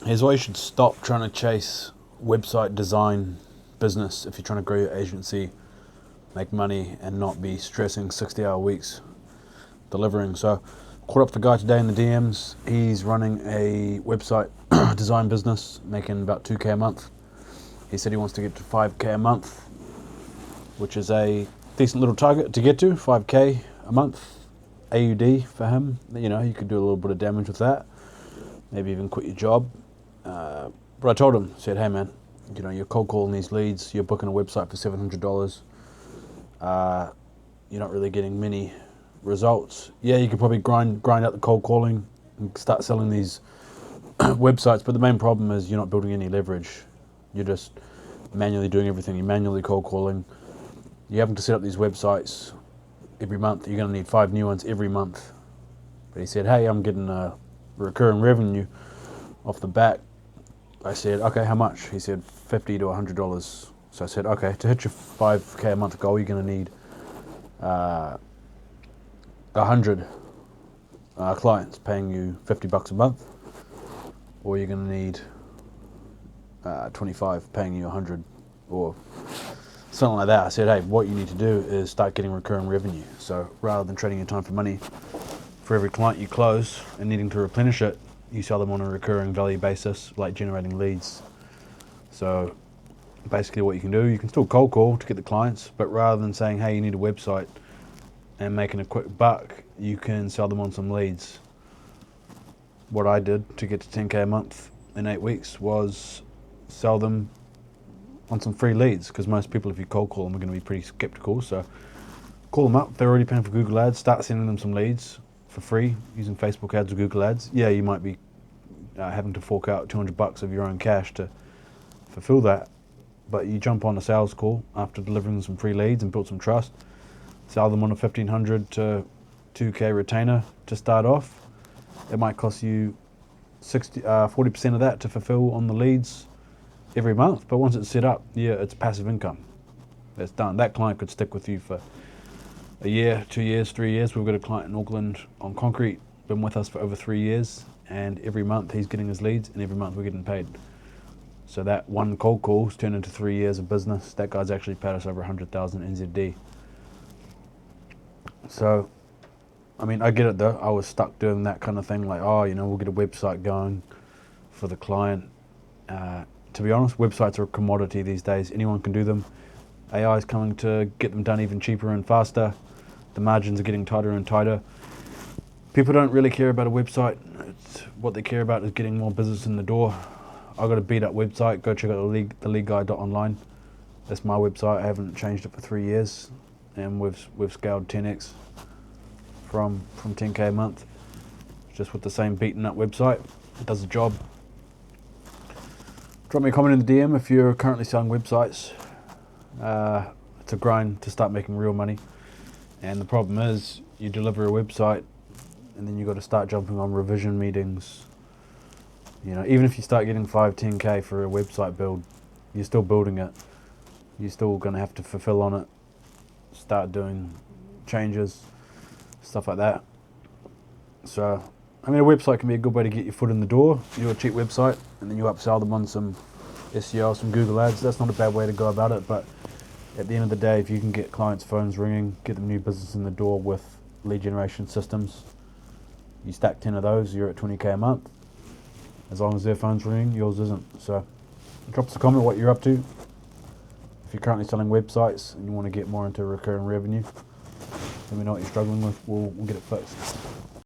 Here's why you should stop trying to chase website design business if you're trying to grow your agency, make money, and not be stressing 60-hour weeks delivering. So, caught up with the guy today in the DMs. He's running a website design business, making about 2K a month. He said he wants to get to 5K a month, which is a decent little target to get to, 5K a month. AUD for him. You know, you could do a little bit of damage with that. Maybe even quit your job. But I told him, said, hey man, you know, you're cold calling these leads, you're booking a website for $700. You're not really getting many results. Yeah, you could probably grind out the cold calling and start selling these websites, but the main problem is you're not building any leverage. You're just manually doing everything. You're manually cold calling. You're having to set up these websites every month. You're going to need 5 new ones every month. But he said, hey, I'm getting a recurring revenue off the bat. I said, okay, how much? He said, $50 to $100. So I said, okay, to hit your 5K a month goal, you're going to need 100 clients paying you $50 a month, or you're going to need 25 paying you 100, or something like that. I said, hey, what you need to do is start getting recurring revenue. So rather than trading your time for money, for every client you close and needing to replenish it, you sell them on a recurring value basis, like generating leads. So basically what you can do, you can still cold call to get the clients, but rather than saying, hey, you need a website and making a quick buck, you can sell them on some leads. What I did to get to 10K a month in 8 weeks was sell them on some free leads, because most people, if you cold call them, are going to be pretty skeptical. So call them up. They're already paying for Google Ads. Start sending them some leads for free using Facebook ads or Google Ads. Yeah, you might be having to fork out $200 of your own cash to fulfill that, but you jump on a sales call after delivering them some free leads and build some trust, sell them on a $1,500 to $2K retainer to start off. It might cost you 40% of that to fulfill on the leads every month, but once it's set up, yeah, it's passive income. It's done. That client could stick with you for a year, 2 years, 3 years. We've got a client in Auckland on concrete, been with us for over 3 years, and every month he's getting his leads, and every month we're getting paid. So that one cold call's turned into 3 years of business. That guy's actually paid us over 100,000 NZD. So, I mean, I get it though. I was stuck doing that kind of thing, like, oh, you know, we'll get a website going for the client. To be honest, websites are a commodity these days. Anyone can do them. AI is coming to get them done even cheaper and faster. The margins are getting tighter and tighter. People don't really care about a website. What they care about is getting more business in the door. I've got a beat up website. Go check out theleagueguy.online. That's my website. I haven't changed it for 3 years, and we've scaled 10x from 10K a month, just with the same beaten up website. It does the job. Drop me a comment in the DM if you're currently selling websites. It's a grind to start making real money, and the problem is you deliver a website and then you got to start jumping on revision meetings. You know, even if you start getting 5-10K for a website build, you're still building it. You're still going to have to fulfill on it, start doing changes, stuff like that. So, I mean, a website can be a good way to get your foot in the door. You do a cheap website and then you upsell them on some SEO, some Google Ads. That's not a bad way to go about it, but at the end of the day, if you can get clients' phones ringing, get them new business in the door with lead generation systems, you stack 10 of those, you're at 20K a month. As long as their phone's ringing, yours isn't. So drop us a comment what you're up to. If you're currently selling websites and you want to get more into recurring revenue, let me know what you're struggling with. We'll get it fixed.